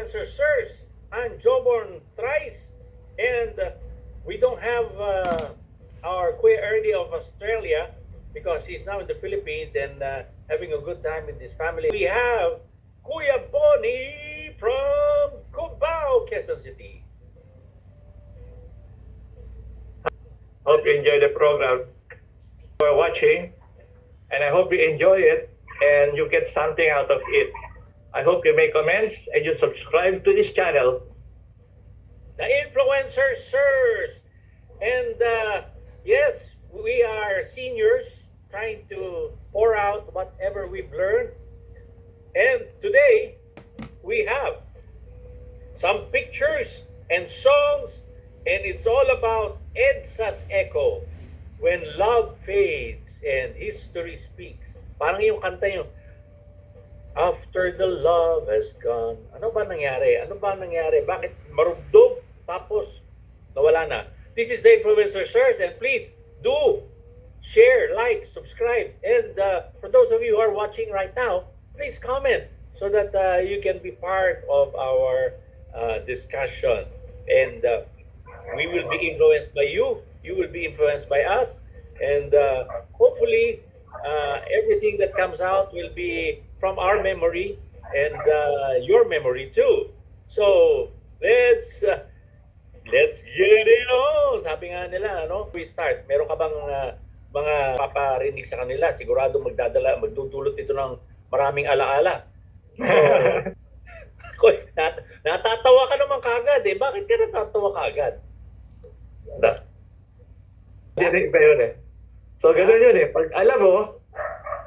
Influencer Sirs. I'm Joborn Thrice, and we don't have our Kuya Ernie of Australia because he's now in the Philippines and having a good time with his family. We have Kuya Bonnie from Cubao, Quezon City. Hope you enjoy the program for watching, and I hope you enjoy it and you get something out of it. I hope you make comments and you subscribe to this channel. The Influencer Sirs. And yes, we are seniors trying to pour out whatever we've learned. And today, we have some pictures and songs, and it's all about EDSA's Echo, When Love Fades and History Speaks. Parang yung kanta yung, After the love has gone. Ano ba nangyari? Bakit marugdog tapos nawala na? This is the Influencer Sirs, and please do share, like, subscribe. And for those of you who are watching right now, please comment so that you can be part of our discussion. And we will be influenced by you. You will be influenced by us. And hopefully, everything that comes out will be from our memory and your memory too. So let's get it on. Sabi nga nila, no? We start. Meron ka bang mga paparinig sa kanila? Sigurado magdudulot ito ng maraming alaala. So, natatawa ka naman kagad eh. Bakit ka natatawa kagad? Dinig ba yun eh? So gano'n yun eh. Pag alam mo,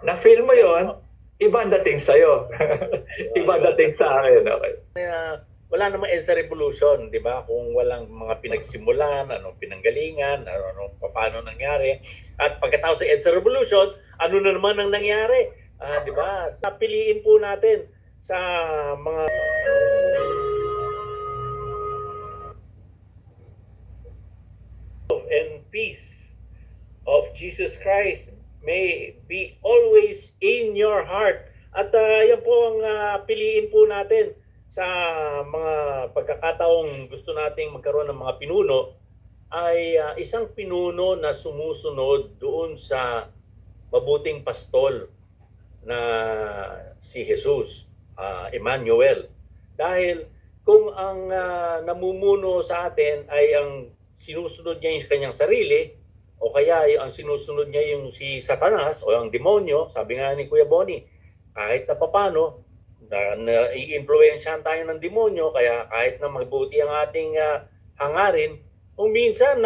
na-feel mo yun, iba ang dating sa'yo. Iba ang dating sa akin. Okay. Wala namang EDSA Revolution, di ba? Kung walang mga pinagsimulan, anong pinanggalingan, paano nangyari. At pagkatapos sa EDSA Revolution, ano na naman ang nangyari? Di ba? Napiliin po natin sa mga and peace of Jesus Christ may be always in your heart. At yan po ang piliin po natin sa mga pagkakataong gusto nating magkaroon ng mga pinuno ay isang pinuno na sumusunod doon sa mabuting pastol na si Jesus, Emmanuel. Dahil kung ang namumuno sa atin ay ang sinusunod niya yung kanyang sarili, o kaya ang sinusunod niya yung si Satanas o ang demonyo, sabi nga ni Kuya Bonnie, kahit na papano, i-influensyahan tayo ng demonyo, kaya kahit na mabuti ang ating hangarin, kung minsan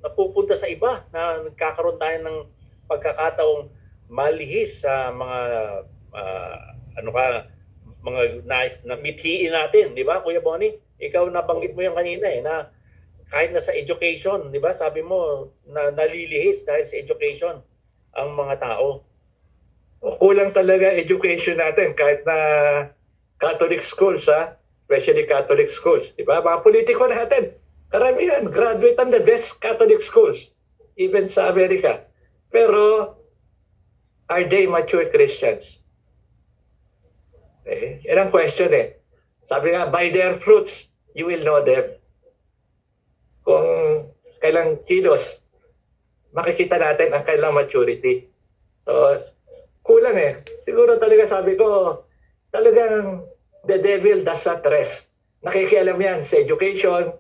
napupunta sa iba, na nagkakaroon tayo ng pagkakataong malihis sa mga mga nais na mithiin natin, di ba Kuya Bonnie? Ikaw nabanggit mo yung kanina eh, na kahit na sa education, di ba? Sabi mo, nalilihis dahil sa education ang mga tao. Kulang talaga education natin kahit na Catholic schools, especially Catholic schools. Di ba? Mga politiko natin, karamihan, graduate ang the best Catholic schools, even sa Amerika. Pero, are they mature Christians? Yan ang question eh. Sabi nga, by their fruits, you will know them. Kung kailang kilos, makikita natin ang kailang maturity. So, kulang eh. Siguro talaga sabi ko, talagang the devil does not rest. Nakikialam yan sa education,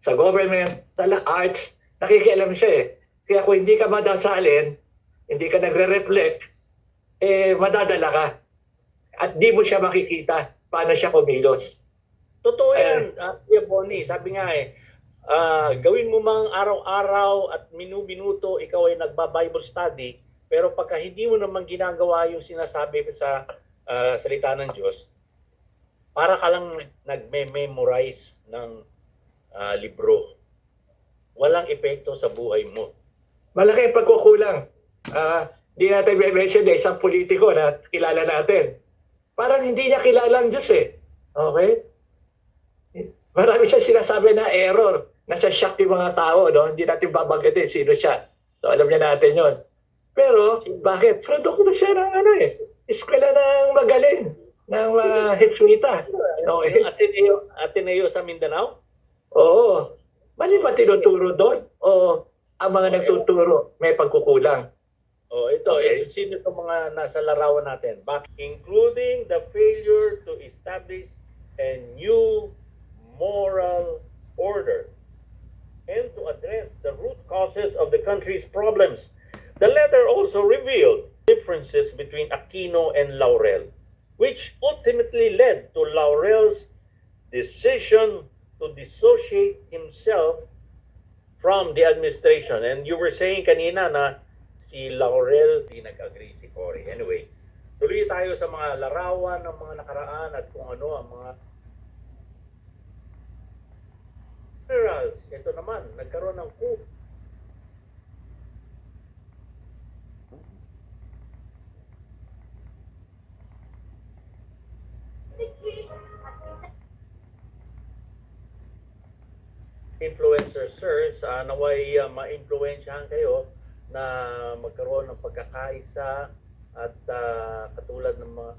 sa government, sa arts, nakikialam siya eh. Kaya kung hindi ka madasalin, hindi ka nagre-reflect, madadala ka. At di mo siya makikita paano siya kumilos. Totoo yan, Kuya Bonnie. Sabi nga eh, gawin mo mang araw-araw at minu-minuto ikaw ay nagba-Bible study, pero pagka hindi mo naman ginagawa yung sinasabi sa salita ng Diyos, para ka lang nagme-memorize ng libro. Walang epekto sa buhay mo. Malaki ang pagkukulang. Di natin mention na isang politiko na kilala natin. Parang hindi niya kilala ang Diyos eh. Okay? Marami siya sinasabi na error. Nasa shock yung mga tao, no? Hindi natin babanggitin sino siya. So, alam niya natin yon. Pero, bakit? Product na siya ng eskwela ng magaling. ng Hitswita. Okay. Yung Ateneo sa Mindanao? Oo. Mali ba tinuturo doon? O ang mga nagtuturo may pagkukulang? Oh, ito, Okay. sino itong mga nasa larawan natin? Including the failure to establish a new moral order and to address the root causes of the country's problems. The letter also revealed differences between Aquino and Laurel, which ultimately led to Laurel's decision to dissociate himself from the administration. And you were saying kanina na si Laurel di nag-agree si Cory. Anyway, tuloy tayo sa mga larawan ng mga nakaraan at kung ano ang mga generals. Ito naman, nagkaroon ng coup. Influencer sirs, naway ma-influensyahan kayo na magkaroon ng pagkakaisa at katulad ng mga